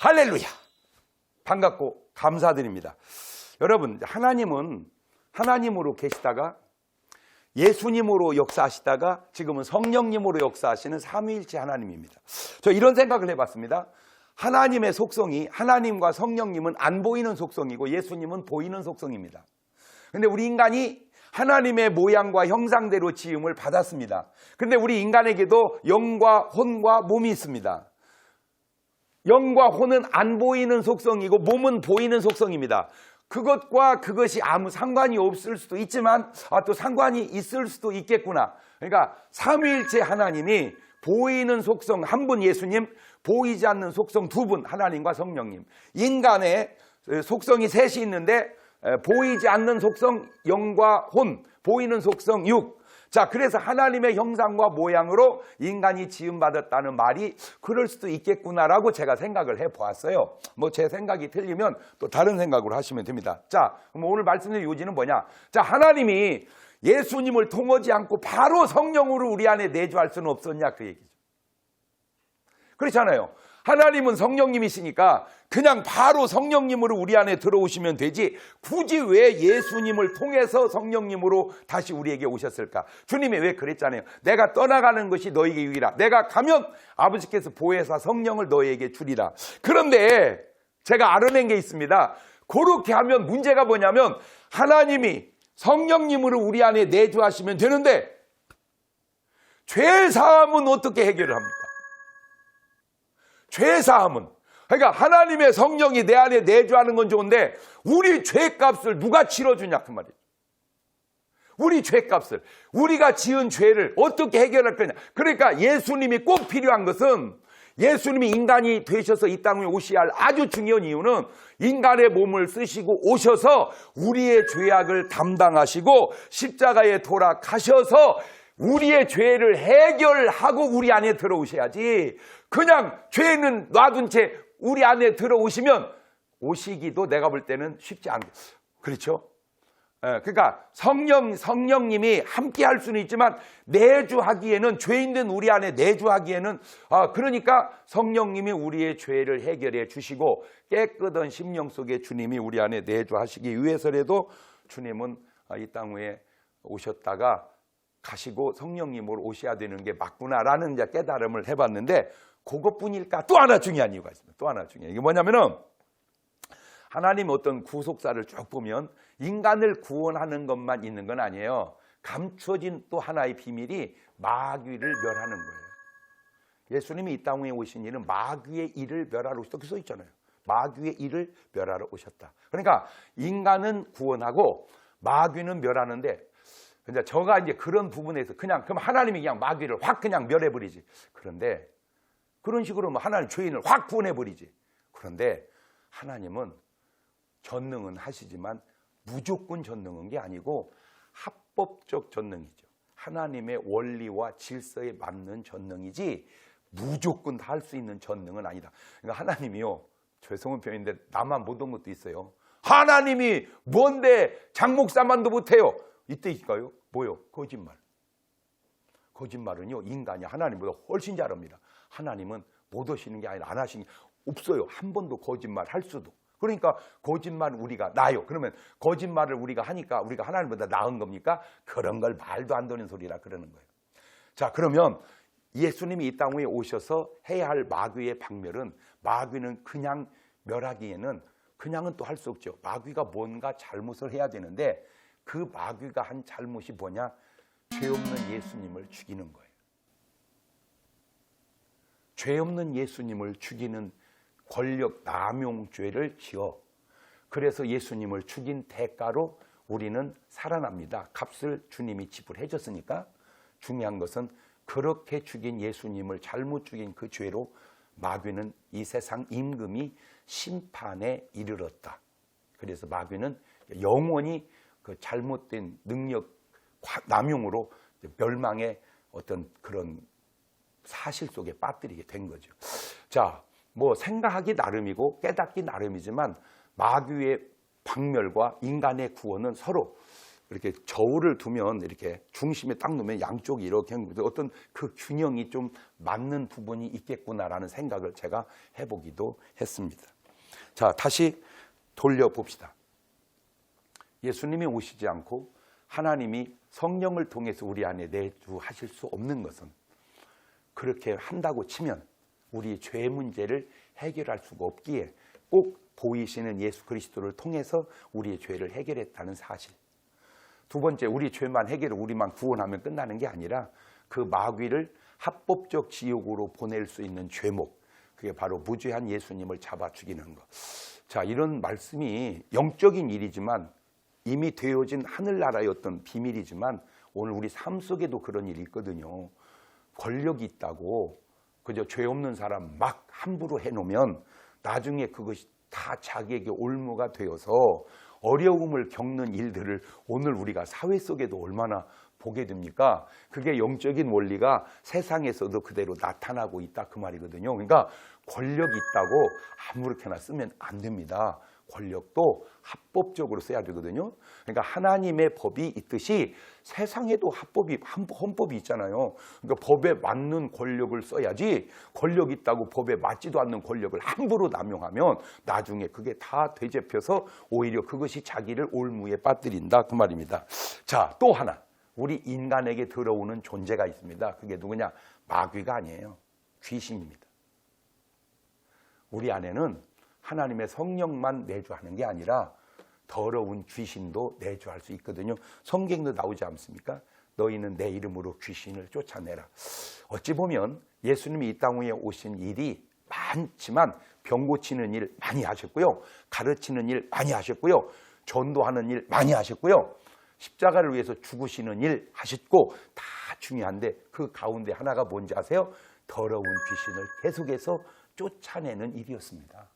할렐루야! 반갑고 감사드립니다. 여러분, 하나님은 하나님으로 계시다가 예수님으로 역사하시다가 지금은 성령님으로 역사하시는 삼위일체 하나님입니다. 저 이런 생각을 해봤습니다. 하나님의 속성이, 하나님과 성령님은 안 보이는 속성이고 예수님은 보이는 속성입니다. 근데 우리 인간이 하나님의 모양과 형상대로 지음을 받았습니다. 근데 우리 인간에게도 영과 혼과 몸이 있습니다. 영과 혼은 안 보이는 속성이고 몸은 보이는 속성입니다. 그것과 그것이 아무 상관이 없을 수도 있지만 또 상관이 있을 수도 있겠구나. 그러니까 삼위일체 하나님이 보이는 속성 한 분 예수님, 보이지 않는 속성 두 분 하나님과 성령님. 인간의 속성이 셋이 있는데 보이지 않는 속성 영과 혼, 보이는 속성 육. 자, 그래서 하나님의 형상과 모양으로 인간이 지음받았다는 말이 그럴 수도 있겠구나라고 제가 생각을 해보았어요. 뭐 제 생각이 틀리면 또 다른 생각으로 하시면 됩니다. 자, 그럼 오늘 말씀드릴 요지는 뭐냐? 자, 하나님이 예수님을 통하지 않고 바로 성령으로 우리 안에 내주할 수는 없었냐 그 얘기죠. 그렇잖아요. 하나님은 성령님이시니까 그냥 바로 성령님으로 우리 안에 들어오시면 되지 굳이 왜 예수님을 통해서 성령님으로 다시 우리에게 오셨을까? 주님이 왜 그랬잖아요. 내가 떠나가는 것이 너에게 유익이라. 내가 가면 아버지께서 보혜사 성령을 너에게 주리라. 그런데 제가 알아낸 게 있습니다. 그렇게 하면 문제가 뭐냐면 하나님이 성령님으로 우리 안에 내주하시면 되는데 죄사함은 어떻게 해결을 합니까? 죄사함은, 그러니까 하나님의 성령이 내 안에 내주하는 건 좋은데 우리 죄값을 누가 치러주냐 그 말이에요. 우리 죄값을, 우리가 지은 죄를 어떻게 해결할 거냐. 그러니까 예수님이 꼭 필요한 것은 예수님이 인간이 되셔서 이 땅에 오셔야 할 아주 중요한 이유는 인간의 몸을 쓰시고 오셔서 우리의 죄악을 담당하시고 십자가에 돌아가셔서 우리의 죄를 해결하고 우리 안에 들어오셔야지 그냥 죄는 놔둔 채 우리 안에 들어오시면 오시기도 내가 볼 때는 쉽지 않고 그렇죠? 그러니까 성령님이 함께 할 수는 있지만 내주하기에는 죄인된 우리 안에 내주하기에는 그러니까 성령님이 우리의 죄를 해결해 주시고 깨끗한 심령 속에 주님이 우리 안에 내주하시기 위해서라도 주님은 이 땅 위에 오셨다가 가시고 성령님으로 오셔야 되는 게 맞구나라는 이제 깨달음을 해봤는데 그것뿐일까? 또 하나 중요한 이유가 있습니다. 또 하나 중요한 이게 뭐냐면은 하나님 어떤 구속사를 쭉 보면 인간을 구원하는 것만 있는 건 아니에요. 감추어진 또 하나의 비밀이 마귀를 멸하는 거예요. 예수님이 이 땅에 오신 일은 마귀의 일을 멸하러 오셨다. 그렇게 써 있잖아요. 마귀의 일을 멸하러 오셨다. 그러니까 인간은 구원하고 마귀는 멸하는데 근데 저가 이제 그런 부분에서 그럼 하나님이 그냥 마귀를 확 그냥 멸해버리지. 그런데 그런 식으로 하나님 죄인을 확 구원해버리지. 그런데 하나님은 전능은 하시지만 무조건 전능한 게 아니고 합법적 전능이죠. 하나님의 원리와 질서에 맞는 전능이지 무조건 다 할 수 있는 전능은 아니다. 그러니까 하나님이요. 죄송한 표현인데 나만 못한 것도 있어요. 하나님이 뭔데 장목사만도 못해요. 이때일까요? 뭐요? 거짓말. 거짓말은요 인간이 하나님보다 훨씬 잘합니다. 하나님은 못 하시는 게 아니라 안 하시는 게 없어요. 한 번도 거짓말 할 수도. 그러니까 거짓말 우리가 나요. 그러면 거짓말을 우리가 하니까 우리가 하나님보다 나은 겁니까? 그런 걸 말도 안 되는 소리라 그러는 거예요. 자, 그러면 예수님이 이 땅 위에 오셔서 해야 할 마귀의 박멸은 마귀는 그냥 멸하기에는 그냥은 또 할 수 없죠. 마귀가 뭔가 잘못을 해야 되는데 그 마귀가 한 잘못이 뭐냐? 죄 없는 예수님을 죽이는 거예요. 죄 없는 예수님을 죽이는 권력 남용죄를 지어 그래서 예수님을 죽인 대가로 우리는 살아납니다. 값을 주님이 지불해 줬으니까 중요한 것은 그렇게 죽인 예수님을 잘못 죽인 그 죄로 마귀는 이 세상 임금이 심판에 이르렀다. 그래서 마귀는 영원히 그 잘못된 능력 남용으로 멸망의 어떤 그런 사실 속에 빠뜨리게 된 거죠. 자, 뭐 생각하기 나름이고 깨닫기 나름이지만 마귀의 박멸과 인간의 구원은 서로 이렇게 저울을 두면 이렇게 중심에 딱 놓으면 양쪽이 이렇게 어떤 그 균형이 좀 맞는 부분이 있겠구나라는 생각을 제가 해보기도 했습니다. 자, 다시 돌려봅시다. 예수님이 오시지 않고 하나님이 성령을 통해서 우리 안에 내주하실 수 없는 것은, 그렇게 한다고 치면 우리 죄 문제를 해결할 수가 없기에 꼭 보이시는 예수 그리스도를 통해서 우리의 죄를 해결했다는 사실. 두 번째, 우리 죄만 해결을 우리만 구원하면 끝나는 게 아니라 그 마귀를 합법적 지옥으로 보낼 수 있는 죄목, 그게 바로 무죄한 예수님을 잡아 죽이는 것. 자, 이런 말씀이 영적인 일이지만 이미 되어진 하늘나라의 어떤 비밀이지만 오늘 우리 삶 속에도 그런 일이 있거든요. 권력이 있다고 그저 죄 없는 사람 막 함부로 해놓으면 나중에 그것이 다 자기에게 올무가 되어서 어려움을 겪는 일들을 오늘 우리가 사회 속에도 얼마나 보게 됩니까? 그게 영적인 원리가 세상에서도 그대로 나타나고 있다 그 말이거든요. 그러니까 권력이 있다고 아무렇게나 쓰면 안 됩니다. 권력도 합법적으로 써야 되거든요. 그러니까 하나님의 법이 있듯이 세상에도 헌법이 있잖아요. 그러니까 법에 맞는 권력을 써야지, 권력 있다고 법에 맞지도 않는 권력을 함부로 남용하면 나중에 그게 다 되짚혀서 오히려 그것이 자기를 올무에 빠뜨린다 그 말입니다. 자, 또 하나 우리 인간에게 들어오는 존재가 있습니다. 그게 누구냐? 마귀가 아니에요. 귀신입니다. 우리 안에는 하나님의 성령만 내주하는 게 아니라 더러운 귀신도 내주할 수 있거든요. 성경도 나오지 않습니까? 너희는 내 이름으로 귀신을 쫓아내라. 어찌 보면 예수님이 이 땅 위에 오신 일이 많지만 병 고치는 일 많이 하셨고요. 가르치는 일 많이 하셨고요. 전도하는 일 많이 하셨고요. 십자가를 위해서 죽으시는 일 하셨고 다 중요한데 그 가운데 하나가 뭔지 아세요? 더러운 귀신을 계속해서 쫓아내는 일이었습니다.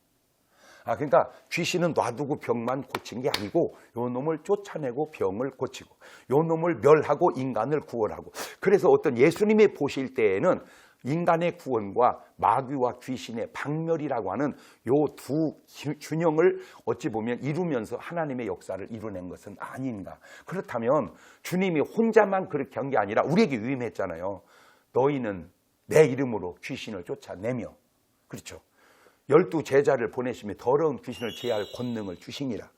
그러니까 귀신은 놔두고 병만 고친 게 아니고 요 놈을 쫓아내고 병을 고치고 요 놈을 멸하고 인간을 구원하고, 그래서 어떤 예수님이 보실 때에는 인간의 구원과 마귀와 귀신의 박멸이라고 하는 요 두 균형을 어찌 보면 이루면서 하나님의 역사를 이루낸 것은 아닌가. 그렇다면 주님이 혼자만 그렇게 한 게 아니라 우리에게 위임했잖아요. 너희는 내 이름으로 귀신을 쫓아내며, 그렇죠? 12 제자를 보내시며 더러운 귀신을 제할 권능을 주시니라.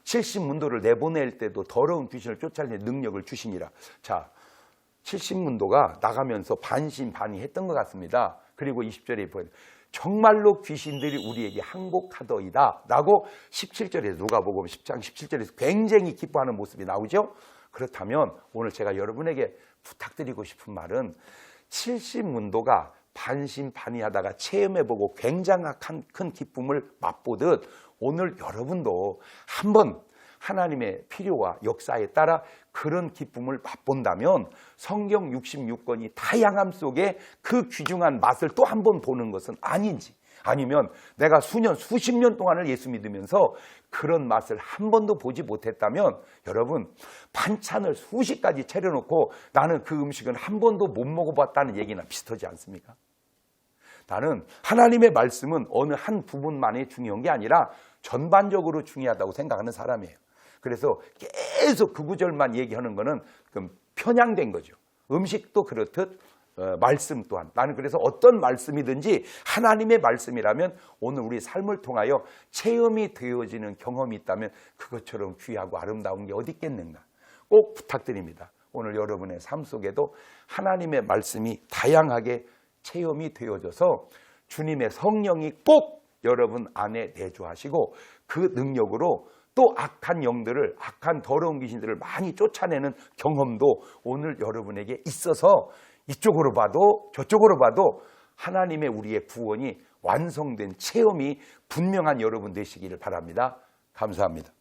70문도를 내보낼 때도 더러운 귀신을 쫓아내는 능력을 주시니라. 자, 70문도가 나가면서 반신반의했던 것 같습니다. 그리고 20절에 보여요. 정말로 귀신들이 우리에게 항복하더이다 라고 17절에서 누가복음 10장 17절에서 굉장히 기뻐하는 모습이 나오죠. 그렇다면 오늘 제가 여러분에게 부탁드리고 싶은 말은 70문도가 반신반의하다가 체험해보고 굉장한 큰 기쁨을 맛보듯 오늘 여러분도 한번 하나님의 필요와 역사에 따라 그런 기쁨을 맛본다면 성경 66권이 다양함 속에 그 귀중한 맛을 또 한 번 보는 것은 아닌지, 아니면 내가 수십 년 동안을 예수 믿으면서 그런 맛을 한 번도 보지 못했다면 여러분 반찬을 수십 가지 차려놓고 나는 그 음식은 한 번도 못 먹어봤다는 얘기나 비슷하지 않습니까? 나는 하나님의 말씀은 어느 한 부분만이 중요한 게 아니라 전반적으로 중요하다고 생각하는 사람이에요. 그래서 계속 그 구절만 얘기하는 거는 편향된 거죠. 음식도 그렇듯 말씀 또한. 나는 그래서 어떤 말씀이든지 하나님의 말씀이라면 오늘 우리 삶을 통하여 체험이 되어지는 경험이 있다면 그것처럼 귀하고 아름다운 게 어디 있겠는가. 꼭 부탁드립니다. 오늘 여러분의 삶 속에도 하나님의 말씀이 다양하게 체험이 되어져서 주님의 성령이 꼭 여러분 안에 내주하시고 그 능력으로 또 악한 영들을, 악한 더러운 귀신들을 많이 쫓아내는 경험도 오늘 여러분에게 있어서 이쪽으로 봐도 저쪽으로 봐도 하나님의 우리의 구원이 완성된 체험이 분명한 여러분 되시기를 바랍니다. 감사합니다.